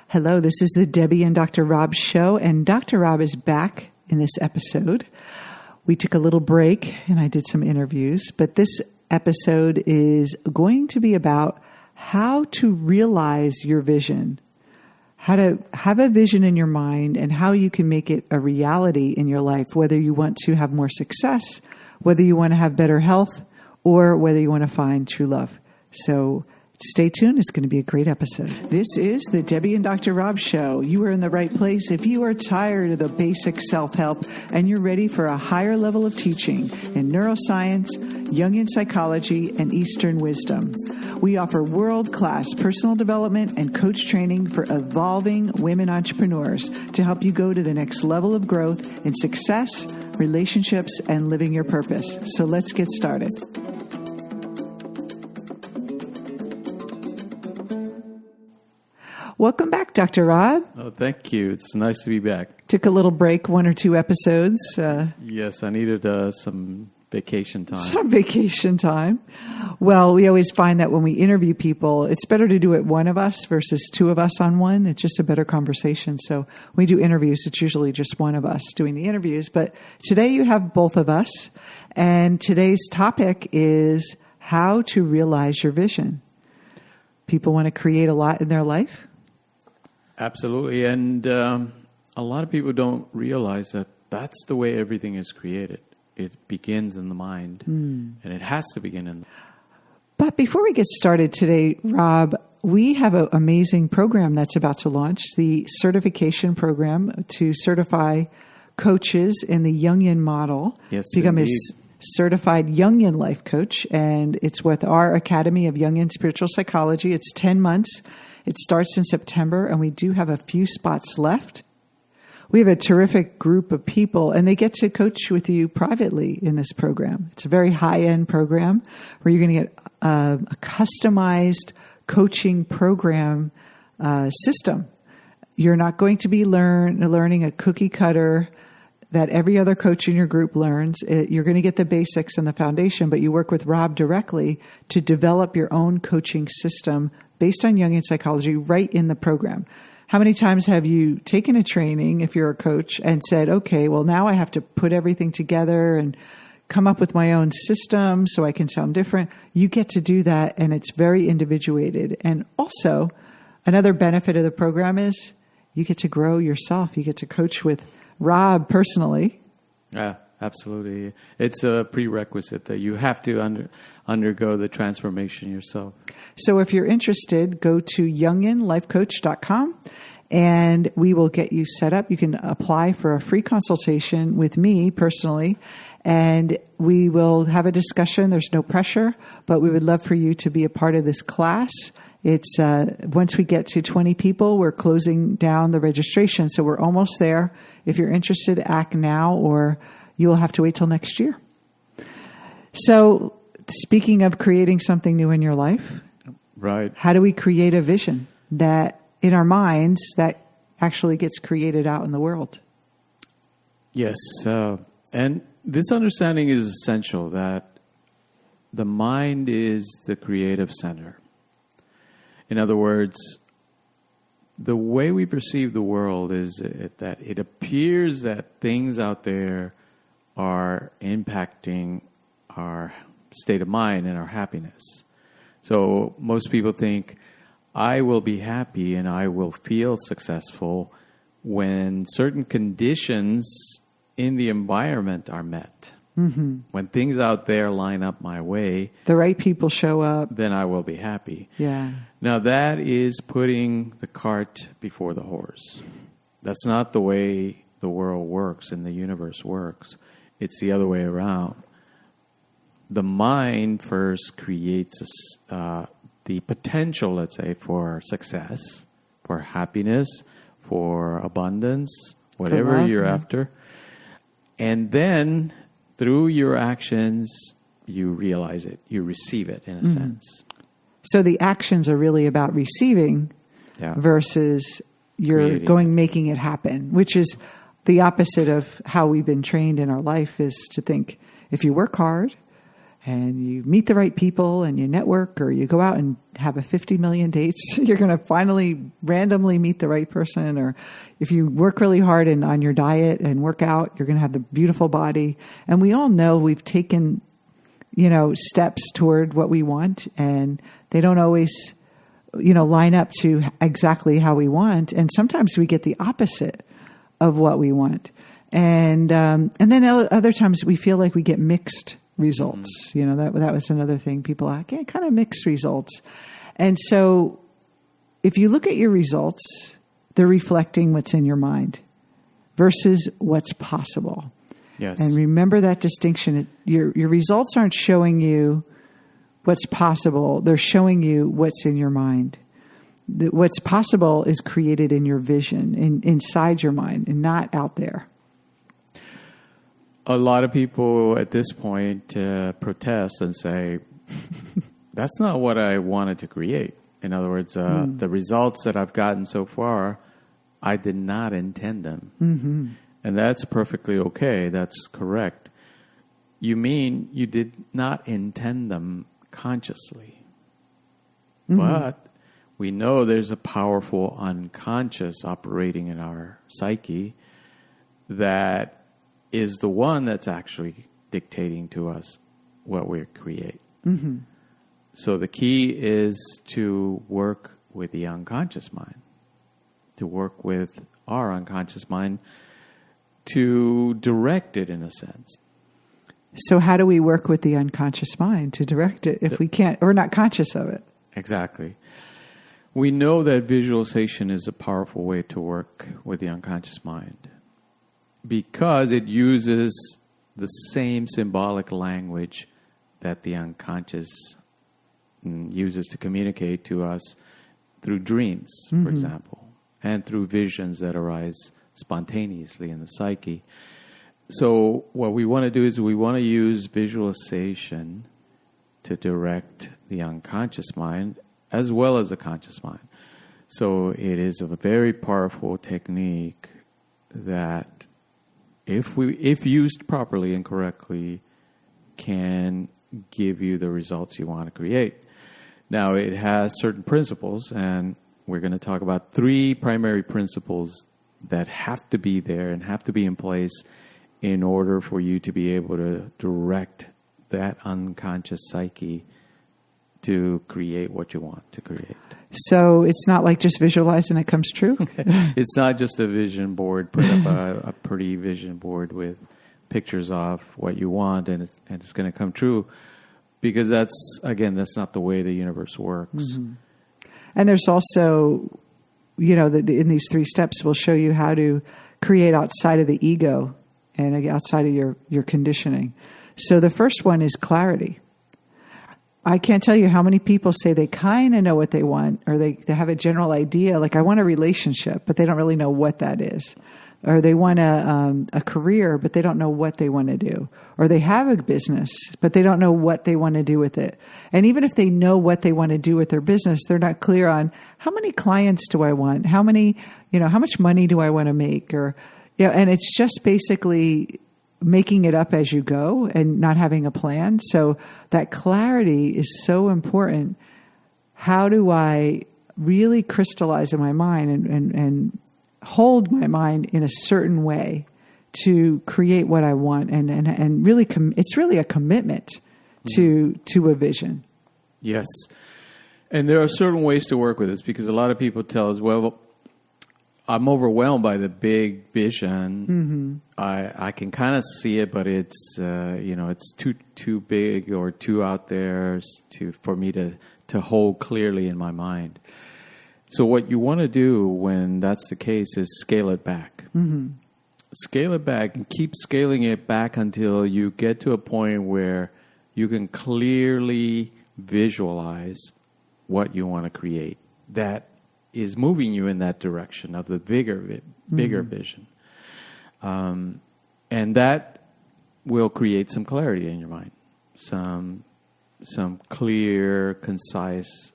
Hello, this is the Debbie and Dr. Rob show, and Dr. Rob is back in this episode. We took a little break, and I did some interviews, but this episode is going to be about how to realize your vision, how to have a vision in your mind, and how you can make it a reality in your life, whether you want to have more success, whether you want to have better health, or whether you want to find true love. So stay tuned. It's going to be a great episode. This is the Debbie and Dr. Rob show. You are in the right place if you are tired of the basic self-help and you're ready for a higher level of teaching in neuroscience, Jungian psychology, and Eastern wisdom. We offer world-class personal development and coach training for evolving women entrepreneurs to help you go to the next level of growth in success, relationships, and living your purpose. So let's get started. Welcome back, Dr. Rob. Oh, thank you. It's nice to be back. Took a little break, 1 or 2 episodes. Yes, I needed some vacation time. Some vacation time. Well, we always find that when we interview people, it's better to do it one of us versus 2 of us on one. It's just a better conversation. So when we do interviews, it's usually just one of us doing the interviews. But today you have both of us. And today's topic is how to realize your vision. People want to create a lot in their life. Absolutely. And a lot of people don't realize that that's the way everything is created. It begins in the mind, and it has to begin in the mind. But before we get started today, Rob, we have an amazing program that's about to launch, the certification program to certify coaches in the Jungian model. Yes, become indeed. a certified Jungian life coach, and it's with our Academy of Jungian Spiritual Psychology. It's 10 months. It starts in September, and we do have a few spots left. We have a terrific group of people, and they get to coach with you privately in this program. It's a very high-end program where you're going to get a customized coaching program system. You're not going to be learning a cookie cutter that every other coach in your group learns. You're going to get the basics and the foundation, but you work with Rob directly to develop your own coaching system based on Jungian psychology right in the program. How many times have you taken a training, if you're a coach, and said, okay, well, now I have to put everything together and come up with my own system so I can sound different? You get to do that, and it's very individuated. And also, another benefit of the program is you get to grow yourself. You get to coach with Rob personally. Yeah, absolutely. It's a prerequisite that you have to undergo the transformation yourself. So if you're interested, go to jungianlifecoach.com and we will get you set up. You can apply for a free consultation with me personally, and we will have a discussion. There's no pressure, but we would love for you to be a part of this class. It's once we get to 20 people, we're closing down the registration. So we're almost there. If you're interested, act now, or you'll have to wait till next year. So speaking of creating something new in your life, right? How do we create a vision that in our minds that actually gets created out in the world? Yes. And this understanding is essential, that the mind is the creative center. In other words, the way we perceive the world is that it appears that things out there are impacting our state of mind and our happiness. So most people think, I will be happy and I will feel successful when certain conditions in the environment are met. Mm-hmm. When things out there line up my way, the right people show up, then I will be happy. Yeah. Now that is putting the cart before the horse. That's not the way the world works and the universe works. It's the other way around. The mind first creates the potential, let's say, for success, for happiness, for abundance, whatever you're after. And then through your actions, you realize it, you receive it in a sense. So the actions are really about receiving versus you're making it happen, which is the opposite of how we've been trained in our life, is to think if you work hard and you meet the right people and you network, or you go out and have a 50 million dates, you're going to finally randomly meet the right person. Or if you work really hard and on your diet and work out, you're going to have the beautiful body. And we all know we've taken, steps toward what we want, and they don't always, line up to exactly how we want. And sometimes we get the opposite of what we want. And then other times we feel like we get mixed results. That was another thing. People kind of mixed results. And so if you look at your results, they're reflecting what's in your mind versus what's possible. Yes. And remember that distinction. Your results aren't showing you what's possible. They're showing you what's in your mind. What's possible is created in your vision, inside your mind, and not out there. A lot of people at this point protest and say, that's not what I wanted to create. In other words, the results that I've gotten so far, I did not intend them. Mm-hmm. And that's perfectly okay. That's correct. You mean you did not intend them consciously. Mm-hmm. But we know there's a powerful unconscious operating in our psyche that is the one that's actually dictating to us what we create. Mm-hmm. So the key is to work with the unconscious mind, to work with our unconscious mind, to direct it in a sense. So how do we work with the unconscious mind to direct it if we can't, or not conscious of it? Exactly. We know that visualization is a powerful way to work with the unconscious mind because it uses the same symbolic language that the unconscious uses to communicate to us through dreams, for example, and through visions that arise spontaneously in the psyche. So what we want to do is we want to use visualization to direct the unconscious mind as well as the conscious mind. So it is a very powerful technique that if used properly and correctly can give you the results you want to create. Now it has certain principles, and we're going to talk about 3 primary principles that have to be there and have to be in place in order for you to be able to direct that unconscious psyche to create what you want to create. So it's not like just visualize and it comes true? It's not just a vision board, put up a pretty vision board with pictures of what you want and it's going to come true, because that's not the way the universe works. Mm-hmm. And there's also, in these 3 steps, we'll show you how to create outside of the ego and outside of your conditioning. So the first one is clarity. I can't tell you how many people say they kind of know what they want, or they have a general idea, like I want a relationship, but they don't really know what that is. Or they want a career, but they don't know what they want to do. Or they have a business, but they don't know what they want to do with it. And even if they know what they want to do with their business, they're not clear on how many clients do I want? How much money do I want to make? And it's just basically making it up as you go and not having a plan. So that clarity is so important. How do I really crystallize in my mind and hold my mind in a certain way to create what I want, and really it's really a commitment to a vision. Yes. And there are certain ways to work with this, because a lot of people tell us, well, I'm overwhelmed by the big vision. Mm-hmm. I can kind of see it, but it's it's too big or too out there for me to hold clearly in my mind. So what you want to do when that's the case is scale it back. Mm-hmm. Scale it back and keep scaling it back until you get to a point where you can clearly visualize what you want to create. That is moving you in that direction of the bigger vision. And that will create some clarity in your mind, some clear, concise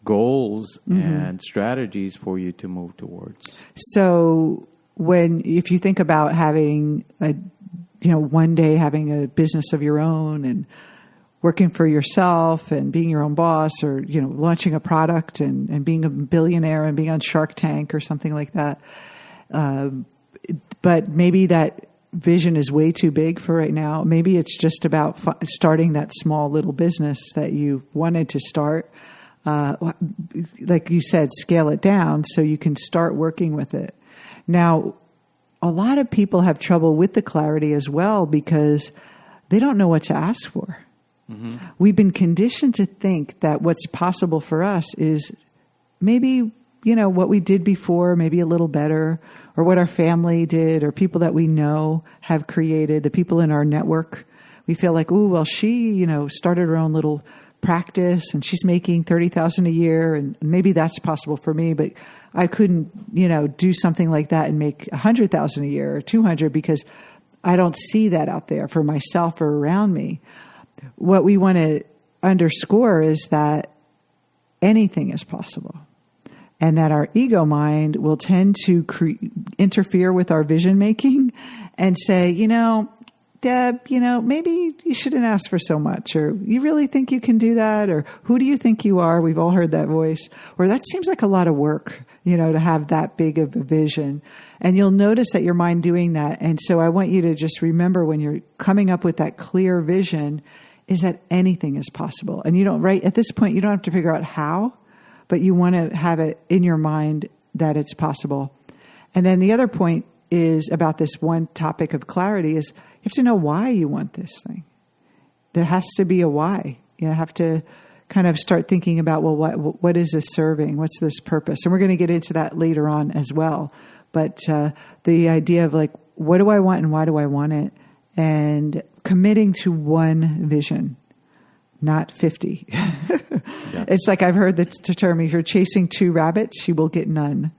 goals and strategies for you to move towards. So if you think about having one day having a business of your own and working for yourself and being your own boss, or, launching a product and being a billionaire and being on Shark Tank or something like that. But maybe that vision is way too big for right now. Maybe it's just about starting that small little business that you wanted to start. Like you said, scale it down so you can start working with it. Now, a lot of people have trouble with the clarity as well because they don't know what to ask for. Mm-hmm. We've been conditioned to think that what's possible for us is maybe, what we did before, maybe a little better, or what our family did, or people that we know have created, the people in our network. We feel like, she, started her own little practice and she's making $30,000 a year, and maybe that's possible for me, but I couldn't, do something like that and make $100,000 a year or $200 because I don't see that out there for myself or around me. What we want to underscore is that anything is possible, and that our ego mind will tend to interfere with our vision making and say, Deb, maybe you shouldn't ask for so much, or you really think you can do that, or who do you think you are? We've all heard that voice, or that seems like a lot of work, to have that big of a vision. And you'll notice that your mind doing that. And so I want you to just remember when you're coming up with that clear vision is that anything is possible. And at this point, you don't have to figure out how, but you want to have it in your mind that it's possible. And then the other point is about this one topic of clarity is you have to know why you want this thing. There has to be a why. You have to kind of start thinking about, well, what is this serving? What's this purpose? And we're going to get into that later on as well. But the idea of like, what do I want and why do I want it? And committing to one vision, not 50. Yeah. It's like I've heard the term, if you're chasing 2 rabbits, you will get none.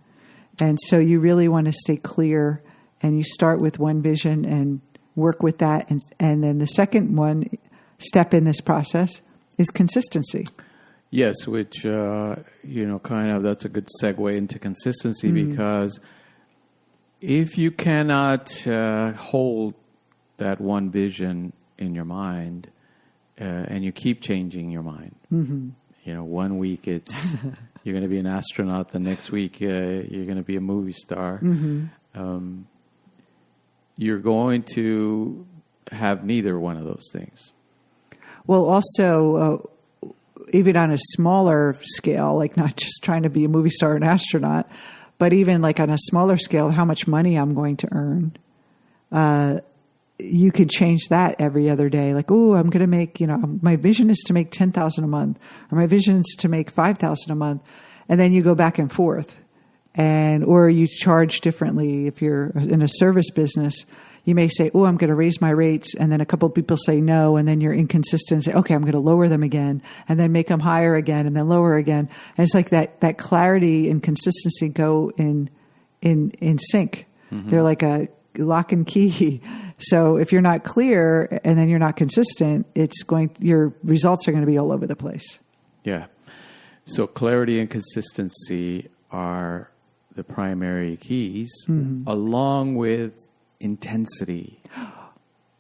And so you really want to stay clear, and you start with one vision and work with that. And then the second step in this process is consistency. Yes, which, kind of that's a good segue into consistency, because if you cannot hold that one vision in your mind, and you keep changing your mind, 1 week it's you're going to be an astronaut, the next week you're going to be a movie star. You're going to have neither one of those things. Well, also, even on a smaller scale, like not just trying to be a movie star or an astronaut, but even like on a smaller scale, how much money I'm going to earn. You could change that every other day. Like, I'm going to make, my vision is to make $10,000 a month, or my vision is to make $5,000 a month. And then you go back and forth, or you charge differently. If you're in a service business, you may say, I'm going to raise my rates. And then a couple of people say no. And then you're inconsistent and say, okay, I'm going to lower them again, and then make them higher again, and then lower again. And it's like that clarity and consistency go in sync. Mm-hmm. They're like a lock and key. So if you're not clear and then you're not consistent, your results are going to be all over the place. Yeah. So clarity and consistency are the primary keys, along with intensity.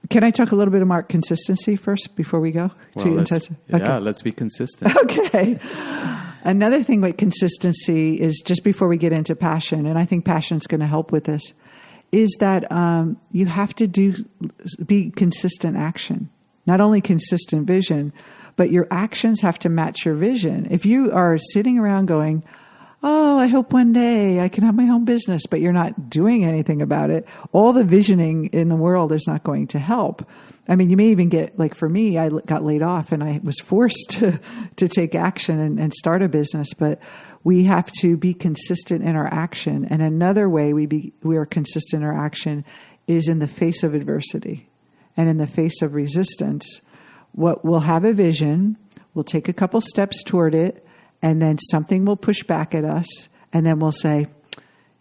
Can I talk a little bit about consistency first before we go to intensity? Yeah, let's be consistent. Okay. Another thing with consistency is, just before we get into passion, and I think passion is going to help with this, is that you have to be consistent action. Not only consistent vision, but your actions have to match your vision. If you are sitting around going, I hope one day I can have my own business, but you're not doing anything about it, all the visioning in the world is not going to help. I mean, you may even get, like for me, I got laid off and I was forced to take action and start a business, but we have to be consistent in our action. And another way we are consistent in our action is in the face of adversity and in the face of resistance. We'll have a vision, we'll take a couple steps toward it, and then something will push back at us, and then we'll say,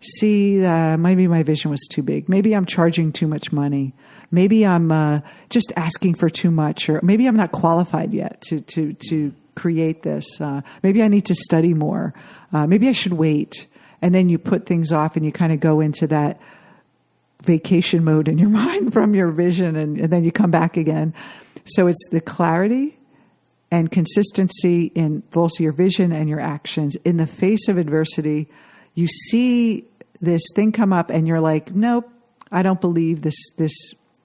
see, maybe my vision was too big. Maybe I'm charging too much money. Maybe I'm just asking for too much, or maybe I'm not qualified yet to create this. Maybe I need to study more. Maybe I should wait. And then you put things off and you kind of go into that vacation mode in your mind from your vision, and then you come back again. So it's the clarity and consistency in both your vision and your actions. In the face of adversity, you see this thing come up and you're like, nope, I don't believe this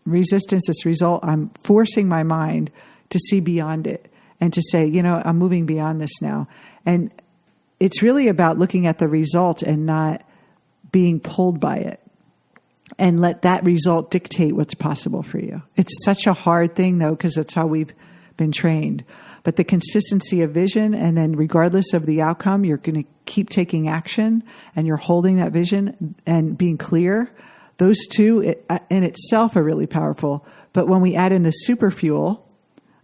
resistance, this result. I'm forcing my mind to see beyond it and to say, I'm moving beyond this now. And it's really about looking at the result and not being pulled by it, and let that result dictate what's possible for you. It's such a hard thing, though, because that's how we've been trained. But the consistency of vision, and then regardless of the outcome, you're going to keep taking action, and you're holding that vision and being clear. Those two in itself are really powerful. But when we add in the super fuel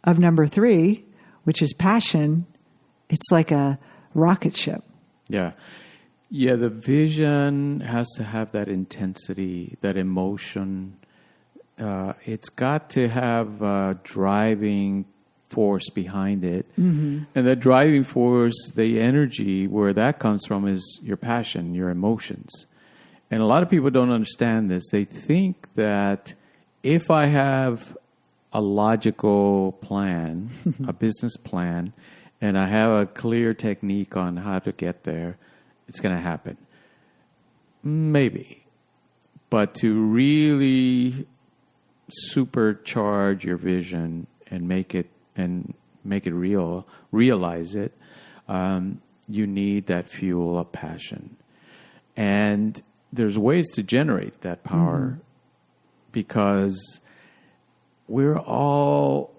of number 3, which is passion, it's like a rocket ship. Yeah. Yeah, the vision has to have that intensity, that emotion. It's got to have a driving force behind it. Mm-hmm. And that driving force, the energy, where that comes from is your passion, your emotions. And a lot of people don't understand this. They think that if I have a logical plan, a business plan, and I have a clear technique on how to get there, it's going to happen. Maybe. But to really supercharge your vision and make it real, realize it, you need that fuel of passion. And there's ways to generate that power, because we're all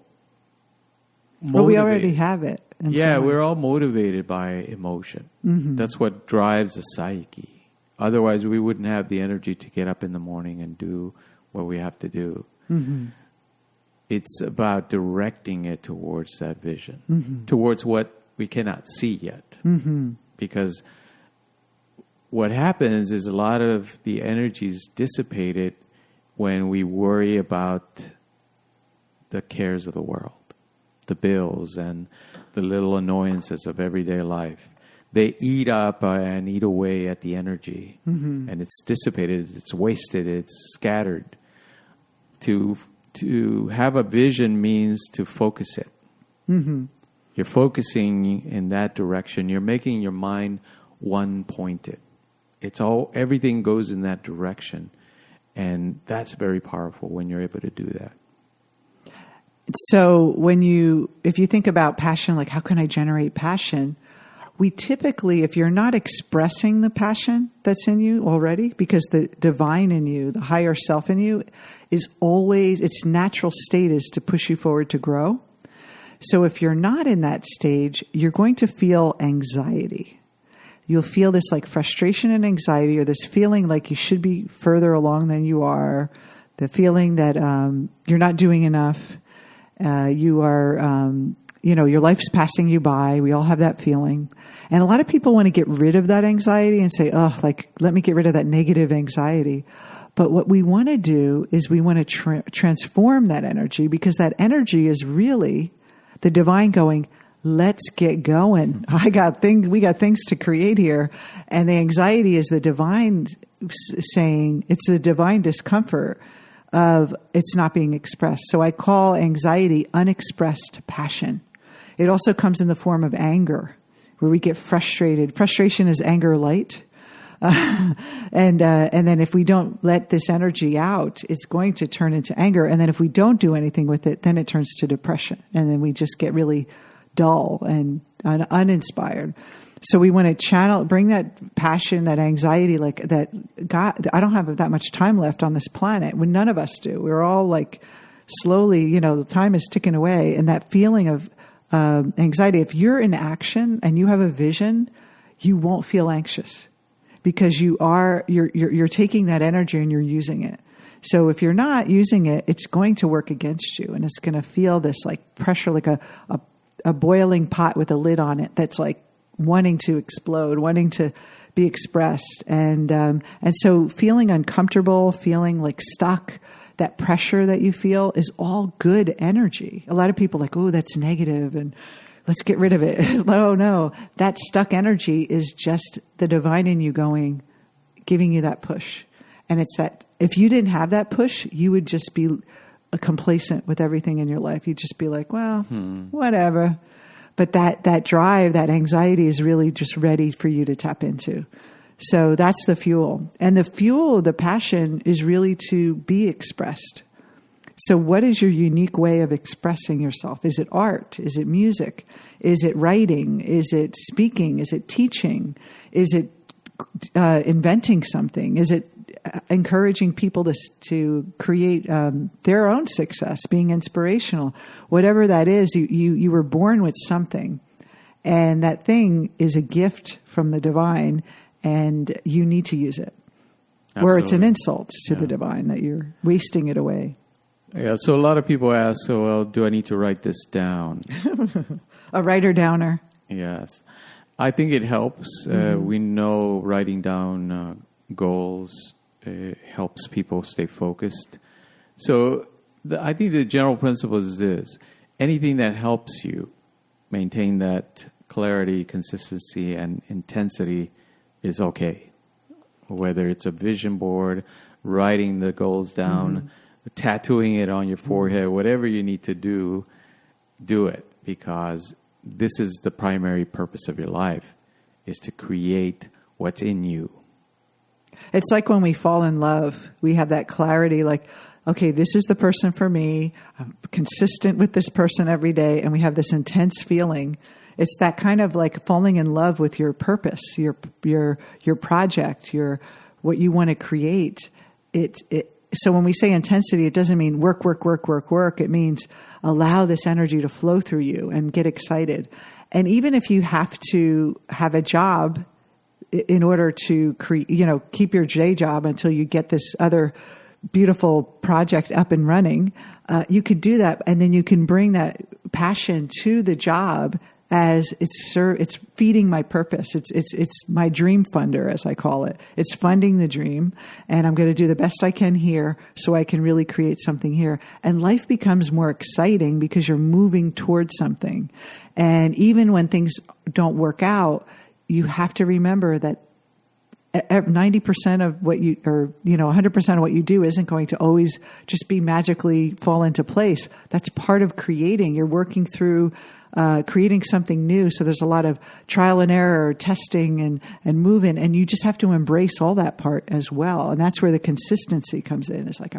motivated. Well, we already have it. Yeah, we're all motivated by emotion. Mm-hmm. That's what drives the psyche. Otherwise, we wouldn't have the energy to get up in the morning and do what we have to do. Mm-hmm. It's about directing it towards that vision, towards what we cannot see yet. Mm-hmm. Because what happens is a lot of the energy is dissipated when we worry about the cares of the world, the bills and the little annoyances of everyday life. They eat up and eat away at the energy, and it's dissipated, it's wasted, it's scattered. To have a vision means to focus it. Mm-hmm. You're focusing in that direction. You're making your mind one-pointed. Everything goes in that direction, and that's very powerful when you're able to do that. So if you think about passion, like how can I generate passion? We typically, if you're not expressing the passion that's in you already, because the divine in you, the higher self in you, is always, its natural state is to push you forward to grow. So if you're not in that stage, you're going to feel anxiety. You'll feel this like frustration and anxiety, or this feeling like you should be further along than you are, the feeling that you're not doing enough. You are, your life's passing you by. We all have that feeling. And a lot of people want to get rid of that anxiety and say, let me get rid of that negative anxiety. But what we want to do is we want to transform that energy, because that energy is really the divine going, let's get going. We got things to create here. And the anxiety is the divine saying, it's the divine discomfort of it's not being expressed. So I call anxiety unexpressed passion. It also comes in the form of anger, where we get frustrated. Frustration is anger light. And then if we don't let this energy out, it's going to turn into anger. And then if we don't do anything with it, then it turns to depression. And then we just get really dull and uninspired. So we want to bring that passion, that anxiety, like that. God, I don't have that much time left on this planet. When none of us do. We're all like slowly, the time is ticking away, and that feeling of anxiety. If you're in action and you have a vision, you won't feel anxious, because you're taking that energy and you're using it. So if you're not using it, it's going to work against you, and it's going to feel this like pressure, like a boiling pot with a lid on it that's like wanting to explode, wanting to be expressed. And so feeling uncomfortable, feeling like stuck, that pressure that you feel is all good energy. A lot of people are like, oh, that's negative and let's get rid of it. No, that stuck energy is just the divine in you giving you that push. And it's that if you didn't have that push, you would just be complacent with everything in your life. You'd just be like, well, whatever. But that drive, that anxiety is really just ready for you to tap into. So that's the fuel. And the fuel, the passion, is really to be expressed. So what is your unique way of expressing yourself? Is it art? Is it music? Is it writing? Is it speaking? Is it teaching? Is it inventing something? Is it encouraging people to create their own success, being inspirational? Whatever that is, you were born with something. And that thing is a gift from the divine, and you need to use it. Absolutely. Or it's an insult to the divine that you're wasting it away. Yeah, so a lot of people ask, so, well, do I need to write this down? A writer-downer. Yes. I think it helps. We know writing down goals helps people stay focused. So I think the general principle is this. Anything that helps you maintain that clarity, consistency, and intensity is okay. Whether it's a vision board, writing the goals down, tattooing it on your forehead, whatever you need to do it, because this is the primary purpose of your life, is to create what's in you. It's like when we fall in love, we have that clarity, like, okay, this is the person for me. I'm consistent with this person every day, and we have this intense feeling. It's that kind of like falling in love with your purpose, your project, what you want to create. So when we say intensity, it doesn't mean work. It means allow this energy to flow through you and get excited. And even if you have to have a job in order to keep your day job until you get this other beautiful project up and running, you could do that. And then you can bring that passion to the job as it's feeding my purpose. It's my dream funder, as I call it. It's funding the dream, and I'm going to do the best I can here so I can really create something here. And life becomes more exciting because you're moving towards something. And even when things don't work out, you have to remember that 90% of what 100% of what you do isn't going to always just be magically fall into place. That's part of creating. You're working through creating something new. So there's a lot of trial and error, testing and moving, and you just have to embrace all that part as well. And that's where the consistency comes in. It's like,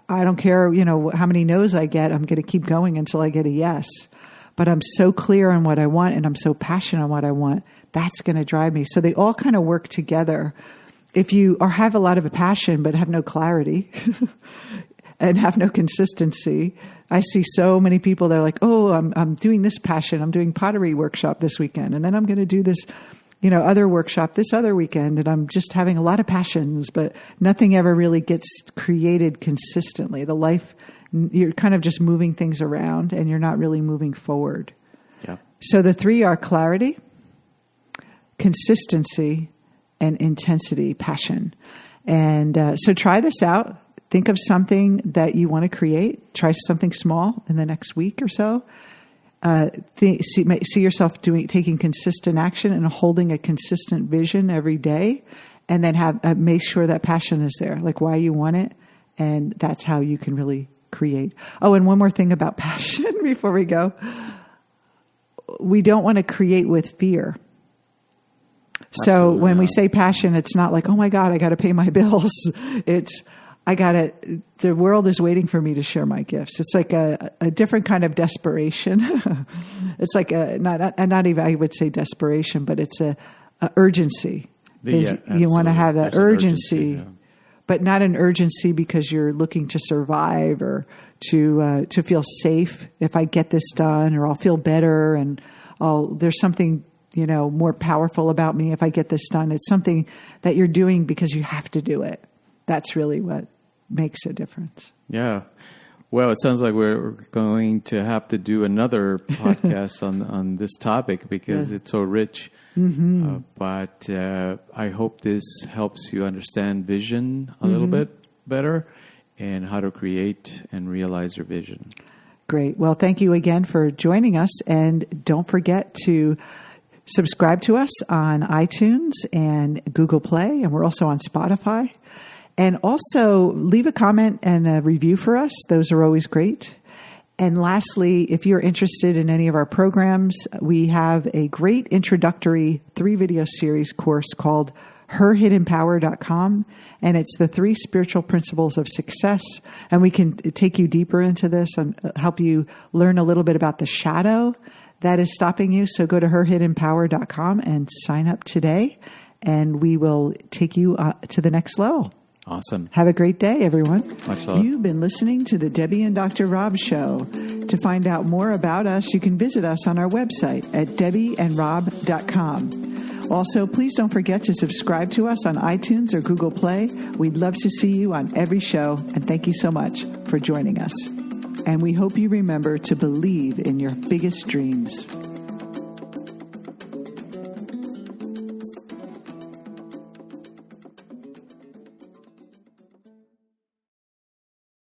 I don't care, how many no's I get. I'm going to keep going until I get a yes. But I'm so clear on what I want, and I'm so passionate on what I want. That's going to drive me. So they all kind of work together. If you have a lot of a passion but have no clarity and have no consistency, I see so many people that are like, oh, I'm doing this passion. I'm doing pottery workshop this weekend, and then I'm going to do this, other workshop this other weekend, and I'm just having a lot of passions, but nothing ever really gets created consistently. The life, you're kind of just moving things around, and you're not really moving forward. Yeah. So the three are clarity, consistency, and intensity, passion. And so try this out. Think of something that you want to create. Try something small in the next week or so. See yourself taking consistent action and holding a consistent vision every day, and then make sure that passion is there, like why you want it, and that's how you can really create. Oh, and one more thing about passion before we go. We don't want to create with fear. So absolutely when we say passion, it's not like, oh my God, I got to pay my bills. It's, the world is waiting for me to share my gifts. It's like a different kind of desperation. It's like not even, I would say desperation, but it's a urgency. You want to have that urgency, but not an urgency because you're looking to survive or to feel safe. If I get this done, or I'll feel better, and there's something more powerful about me if I get this done. It's something that you're doing because you have to do it. That's really what makes a difference. Yeah. Well, it sounds like we're going to have to do another podcast on this topic because it's so rich. Mm-hmm. But I hope this helps you understand vision a little bit better and how to create and realize your vision. Great. Well, thank you again for joining us. And don't forget to subscribe to us on iTunes and Google Play. And we're also on Spotify. And also leave a comment and a review for us. Those are always great. And lastly, if you're interested in any of our programs, we have a great introductory 3-video series course called herhiddenpower.com. And it's the 3 spiritual principles of success. And we can take you deeper into this and help you learn a little bit about the shadow that is stopping you. So go to herhiddenpower.com and sign up today. And we will take you to the next level. Awesome. Have a great day, everyone. Much love. You've been listening to the Debbie and Dr. Rob Show. To find out more about us, you can visit us on our website at debbieandrob.com. Also, please don't forget to subscribe to us on iTunes or Google Play. We'd love to see you on every show, and thank you so much for joining us. And we hope you remember to believe in your biggest dreams.